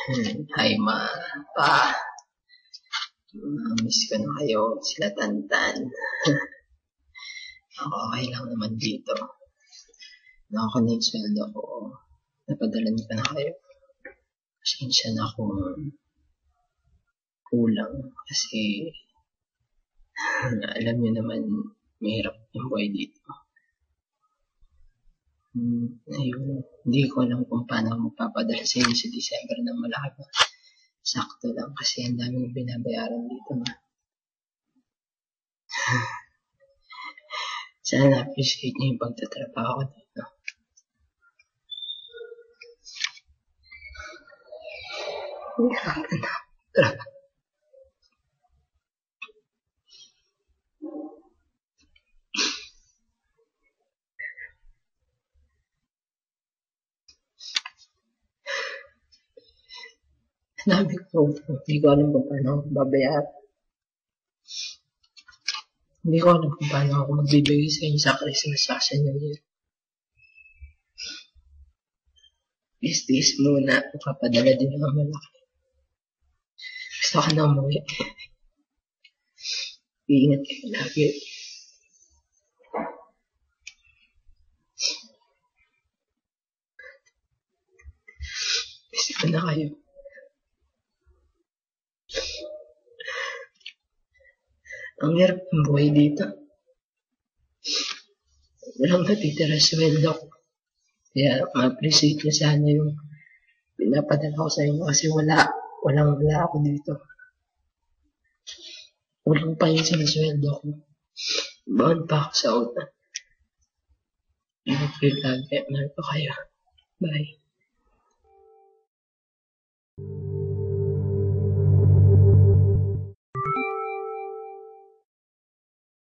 Hi ma, pa. Miss ko na kayo, sila Tantan. Ako okay lang naman dito. Nakakuha na yung sweldo ko. Napadala niyo pa na kayo. Pasensya na kung kulang kasi alam niyo naman mahirap yung buhay dito. Ayun, hindi ko alam kung paano magpapadala sa inyo sa December ng malaki pa. Sakto lang kasi ang daming binabayaran dito ma. Sana appreciate niyo yung pagtatrabaho ko dito. Sabi ko, hindi ko alam kung paano ako babayaran. Hindi ko alam kung paano ako magbibigay sa inyo sa Christmas sa New Year. Tiis muna, papadala din ng malaki. Gusto ko na umuwi. Iingat kayo lagi. Gusto ko na kayo. Ang hirap ng buhay dito. Walang natitira sweldo ko. Kaya ma-appreciate niyo sana yung pinapadala ko sa inyo kasi walang ako dito. Walang pa yun sa sweldo ko. Baon pa ako sa utang. Ingat kayo lagi. Mahal ko kayo. Bye.